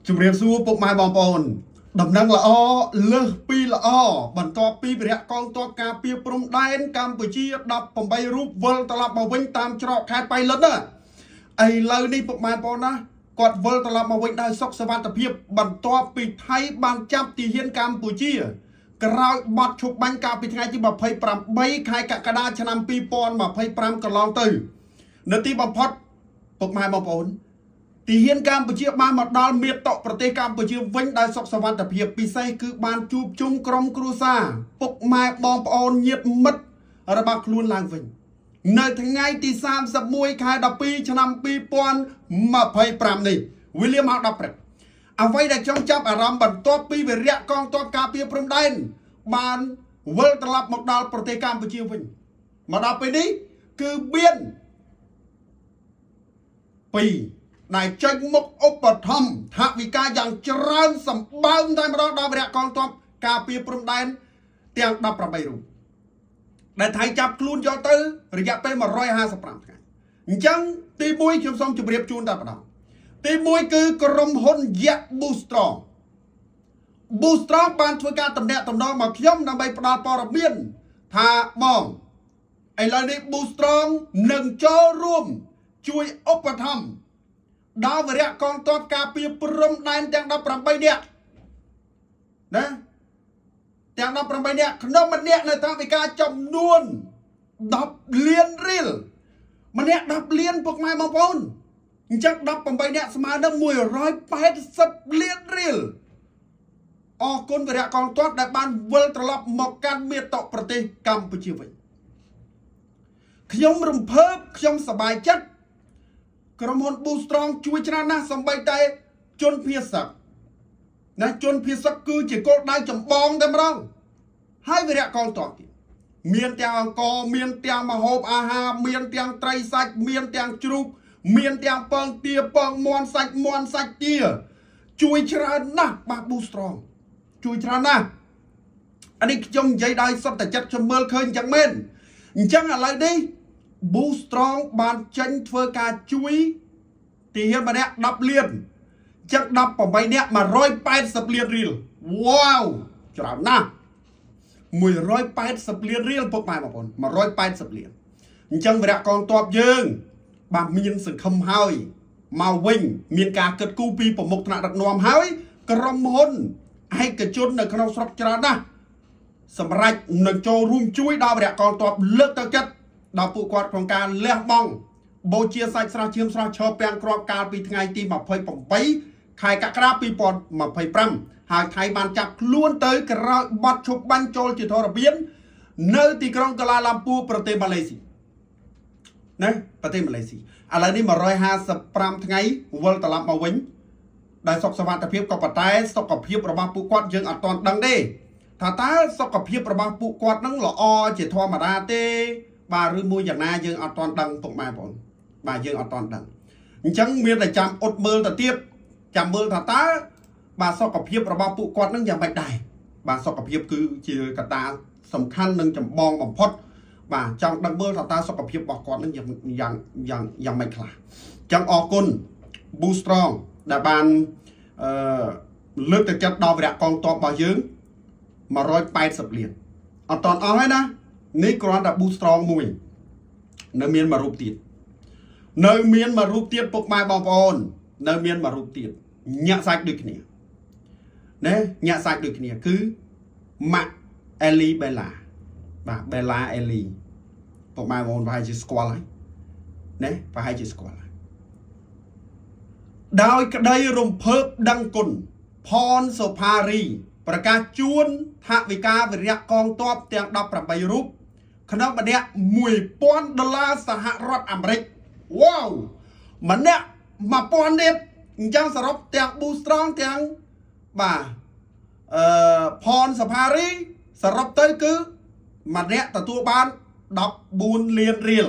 ជំរាបសួរពុកម៉ែបងប្អូនដំណឹងល្អលើសពីល្អបន្ទាប់ពីវិរៈកងទ័ពការពារព្រំដែនកម្ពុជា18រូបវិលត្រឡប់មកវិញតាមច្រកខេត្តបៃលិនណាឥឡូវនេះពុកម៉ែបងប្អូនណាគាត់វិលត្រឡប់មកវិញដោយសុខសวัสดิភាពបន្ទាប់ពីថៃបានចាប់ទាហានកម្ពុជាក្រោយបទឈប់បាញ់កាលពីថ្ងៃទី28ខែកក្កដាឆ្នាំ2025កន្លងទៅនៅទីបំផុតពុកម៉ែបងប្អូនទាហានកម្ពុជាបានមកដល់មាតុប្រទេសកម្ពុជាវិញដោយសុខសวัสดิភាពពិសេសគឺបានជួបជុំក្រុមគ្រួសារពុកម៉ែបងប្អូនញាតិមិត្តរបស់ខ្លួនឡើងវិញនៅថ្ងៃទី31ខែ12ឆ្នាំ2025នេះវេលាម៉ោង10ព្រឹកអ្វីដែលចង់ចាប់អារម្មណ៍បន្ទាប់ពីវិរៈកងទ័ពការពារព្រំដែនបានវិលត្រឡប់មកដល់ប្រទេសកម្ពុជាវិញមកដល់ពេលនេះគឺមានដែលចេញមុខឧបត្ថម្ភថវិកាយ៉ាងច្រើនសម្បើមតែម្ដងដល់វិរៈកងទ័ពការពារព្រំដែនទាំង18រូបដែលថៃចាប់ខ្លួនយកទៅរយៈពេល155ថ្ងៃអញ្ចឹងទី1ខ្ញុំសូមជម្រាបជូនតែម្ដងទី1គឺក្រុមហ៊ុនយៈ Boostrong បានធ្វើការតំណាក់តំណងមកខ្ញុំដើម្បីផ្ដល់ព័ត៌មានថាបងឥឡូវនេះ Boostrong នឹងចូលរួមជួយឧបត្ថម្ភដល់វិរៈកងទ័ពការពារព្រំដែនទាំង18នាក់ណាទាំង18នាក់ក្នុងម្នាក់នៅតាមវិការចំនួន10លានរៀលម្នាក់10លានពុកម៉ែបងប្អូនអញ្ចឹង18នាក់ស្មើនឹង180លានរៀលអរគុណវិរៈកងទ័ពដែលបានវិលត្រឡប់មកកាន់មាតុប្រទេសកម្ពុជាវិញខ្ញុំរំភើបខ្ញុំសប្បាយចិត្តក្រុមហ៊ុន Boostrong ជួយច្រើនណាស់សម្បីតែជនភៀសសឹកណាជនភៀសសឹកគឺជាគោលដៅចម្បងតែម្ដងហើយវិរៈកងទ័ពទៀតមានទាំងអង្គមានទាំងម្ហូបអាហារមានទាំងត្រីសាច់មានទាំងជ្រូកមានទាំងពងទាពងមាន់សាច់ទាជួយច្រើនណាស់បាទ Boostrong ជួយច្រើនណាស់អានេះខ្ញុំនិយាយដោយសត្វតែចិត្តខ្ញុំមើលឃើញអញ្ចឹងមែនអញ្ចឹងឥឡូវនេះBoostrong បានចេញធ្វើការជួយទាហានម្នាក់10លានចឹង18នាក់180លានរៀលវ៉ាវច្រើនណាស់180លានរៀលពុកម៉ែបងប្អូន180លានអញ្ចឹងវិរៈកងទ័ពយើងបាទមានសង្ឃឹមហើយមកវិញមានការគិតគូរពីប្រមុខថ្នាក់ដឹកនាំហើយក្រុមហ៊ុនឯកជននៅក្នុងស្រុកច្រើនណាស់សម្រាប់នឹងចូលរួមជួយដល់វិរៈកងទ័ពលើកទឹកចិត្តដល់ពួកគាត់ក្នុងការលះបង់បូជាសាច់ស្រស់ឈាមស្រស់ឈរពាំងគ្រាប់កាលពីថ្ងៃទី28ខែកក្កដា2025ហើយថៃបានចាប់ខ្លួនទៅក្រោយបទឈប់បាញ់ចូលជាធរមាននៅទីក្រុងកាឡាឡាំពូប្រទេសម៉ាឡេស៊ីណាប្រទេសម៉ាឡេស៊ីឥឡូវនេះ155ថ្ងៃវិលត្រឡប់មកវិញដោយសុខសวัสดิភាពក៏ប៉ុន្តែសុខភាពរបស់ពួកគាត់យើងអត់ទាន់ដឹងទេថាតើសុខភាពរបស់ពួកគាត់នឹងល្អជាធម្មតាទេបាទឬមួយយ៉ាងណាយើងអត់ទាន់ដឹងពុកម៉ែបងប្អូនបាទយើងអត់ទាន់ដឹងអញ្ចឹងមានតែចាំអ៊ុតមើលទៅទៀតចាំមើលថាតើបាទសុខភាពរបស់ពួកគាត់នឹងយ៉ាងម៉េចដែរបាទសុខភាពគឺជាកត្តាសំខាន់និងចម្បងបំផុតបាទចង់ដឹងមើលថាតើសុខភាពរបស់គាត់នឹងយ៉ាងម៉េចខ្លះអញ្ចឹងអរគុណ Boostrong ដែលបានលើកទឹកចិត្តដល់វិរៈកងទ័ពរបស់យើង180លានអត់ទាន់អស់ហើយណានេះគ្រាន់តែ Boostrong មួយនៅមានមួយរូបទៀតពុកម៉ែបងប្អូននៅមានមួយរូបទៀតញាក់សាច់ដូចគ្នាណាញាក់សាច់ដូចគ្នាគឺម៉ាក់អេលីបេឡាបាទបេឡាអេលីពុកម៉ែបងប្អូនប្រហែលជាស្គាល់ហើយណាប្រហែលជាស្គាល់ហើយដោយក្តីរំភើបដឹងគុណផនសុផារីប្រកាសជួនថវិកាវិរៈកងទ័ពទាំង18រូបក្នុងម្នាក់$1000សហរដ្ឋអាមេរិកវ៉ាវម្នាក់1000ទៀតអញ្ចឹងសរុបទាំង Boostrong ទាំងបាទផនសផារីសរុបទៅគឺម្នាក់ទទួលបាន14លានរៀល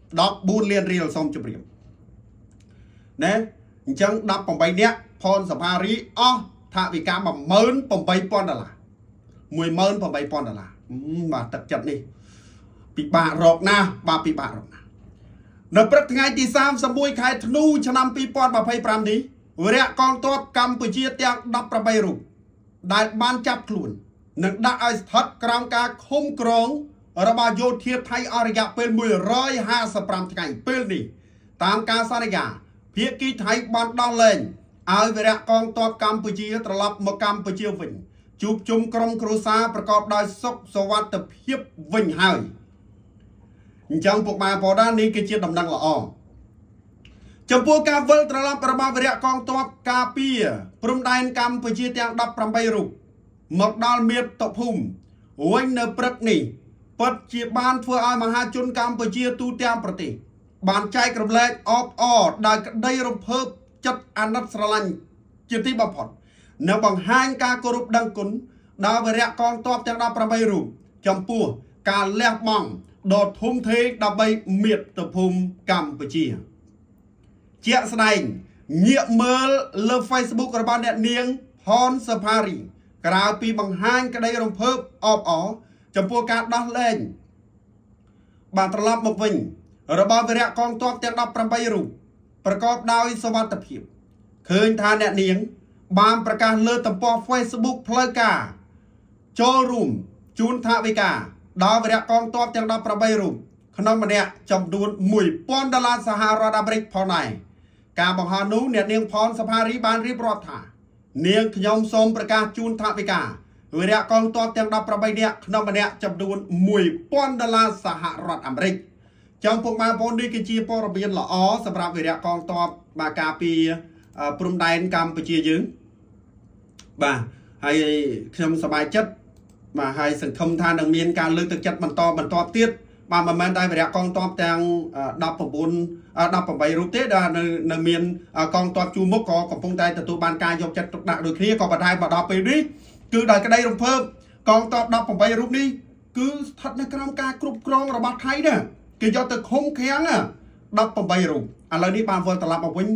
14លានរៀលសូមជម្រាបណាអញ្ចឹង18នាក់ផនសផារីអស់ថវិកា$18000 $18000បាទទឹកចិត្តនេះពិបាករកណាស់បាទពិបាករកណាស់ នៅព្រឹកថ្ងៃទី31ខែធ្នូឆ្នាំ2025នេះ វរៈកងទ័ពកម្ពុជាទាំង18រូបដែលបានចាប់ខ្លួននិងដាក់ឲ្យស្ថិតក្រោមការឃុំក្រងរបស់យោធាថៃអស់រយៈពេល155ថ្ងៃពេលនេះតាមការសន្យាភាគីថៃបានដោះលែងឲ្យវរៈកងទ័ពកម្ពុជាត្រឡប់មកកម្ពុជាវិញជួបជុំក្រុមគ្រួសារប្រកបដោយសុខសុវត្ថិភាពវិញហើយអញ្ចឹងពុកម៉ែបងប្អូននេះគឺជាដំណឹងល្អចំពោះការវិលត្រឡប់របស់វរៈកងទ័ពការពារព្រំដែនកម្ពុជាទាំង18រូបមកដល់មាតុភូមិវិញនៅព្រឹកនេះពិតជាបានធ្វើឲ្យមហាជនកម្ពុជាទូទាំងប្រទេសបានចែករំលែកអបអរដោយក្តីរំភើបចិត្តអាណិតស្រឡាញ់ជាទីបំផុតនៅបង្ហាញការគោរពដឹងគុណដល់វរៈកងទ័ពទាំង18រូបចំពោះការលះបង់ដ៏ធំធេងដើម្បីមាតុភូមិកម្ពុជាជាក់ស្ដែងងាកមើលលើ Facebook របស់អ្នកនាងផនសុផារីក្រៅពីបង្ហាញក្តីរំភើបអបអរចំពោះការដោះលែងបានត្រឡប់មកវិញរបស់វរៈកងទ័ពទាំង18រូបប្រកបដោយសុវត្ថិភាពឃើញថាអ្នកនាងបានប្រកាសលើទំព័រ Facebook ផ្លូវការចូលរួមជូនថវិកាដល់វរៈកងទ័ពទាំង18រូបក្នុងម្នាក់ចំនួន$1000សហរដ្ឋអាមេរិកផងដែរការបង្ហាញនោះអ្នកនាងផនសុផារីបានរៀបរាប់ថានាងខ្ញុំសូមប្រកាសជូនថវិកាវរៈកងទ័ពទាំង18នាក់ក្នុងម្នាក់ចំនួន$1000សហរដ្ឋអាមេរិកចំពុកម៉ែបងប្អូននេះគឺជាព័ត៌មានល្អសម្រាប់វរៈកងទ័ពបាទការពារព្រំដែនកម្ពុជាយើងបាទហើយខ្ញុំសប្បាយចិត្តបាទហើយសង្ឃឹមថានឹងមានការលើកទឹកចិត្តបន្តទៀតបាទមិនមែនតែវរៈកងទ័ពទាំង18រូបទេដែលនៅមានកងទ័ពជួរមុខក៏កំពុងតែទទួលបានការយកចិត្តទុកដាក់ដូចគ្នាក៏ប៉ុន្តែមកដល់ពេលនេះគឺដោយក្តីរំភើបកងទ័ព18រូបនេះគឺស្ថិតនៅក្រោមការគ្រប់គ្រងរបស់ថៃណាគេយកទៅឃុំឃាំង18រូបឥឡូវនេះបានវិលត្រឡប់មកវិញ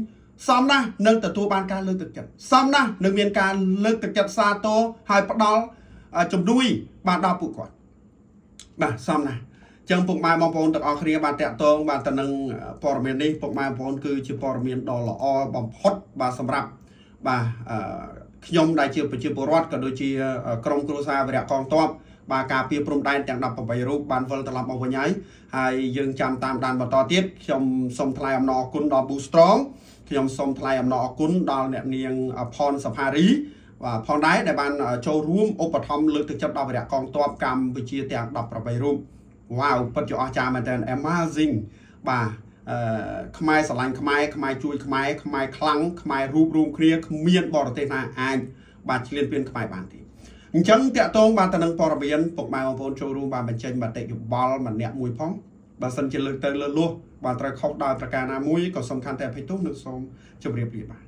សមណាស់នឹងទទួលបានការលើកទឹកចិត្តសមណាស់នឹងមានការលើកទឹកចិត្តសាទរហើយផ្ដល់ជំនួយបានដល់ពួកគាត់បាទសមណាស់ចឹងពុកម៉ែបងប្អូនទាំងអស់គ្នាបានតាក់ទងបានទៅនឹងព័ត៌មាននេះពុកម៉ែបងប្អូនគឺជាព័ត៌មានដ៏ល្អបំផុតបាទសម្រាប់បាទខ្ញុំដែលជាប្រជាពលរដ្ឋក៏ដូចជាក្រុមគ្រួសារវរៈកងទ័ពបាទការពារព្រំដែនទាំង18រូបបានវិលត្រឡប់មកវិញហើយយើងចាំតាមដានបន្តទៀតខ្ញុំសូមថ្លែងអំណរគុណដល់ Boostrong ខ្ញុំសូមថ្លែងអំណរគុណដល់អ្នកនាងផនសុផារីបាទផងដែរដែលបានចូលរួមឧបត្ថម្ភលើកទឹកចិត្តដល់វរៈកងទ័ពកម្ពុជាទាំង18រូបវ៉ាវពិតជាអស្ចារ្យមែនទែន Amazing បាទខ្មែរស្រឡាញ់ខ្មែរជួយខ្មែរខ្លាំងខ្មែររួបរวมគ្នាគ្មានបរទេសណាអាចបាទឈ្លានពានខ្មែរបានទេអញ្ចឹងតាក់ទងបានទៅនឹងព័ត៌មានពុកម៉ែបងប្អូនចូលរួមបានបញ្ចេញមតិយោបល់ម្នាក់មួយផងបើសិនជាលើកទៅលើសបានត្រូវខុសដោយប្រការណាមួយក៏សំខាន់តែអភ័យទោសនឹងសូមជម្រាបលាបាទ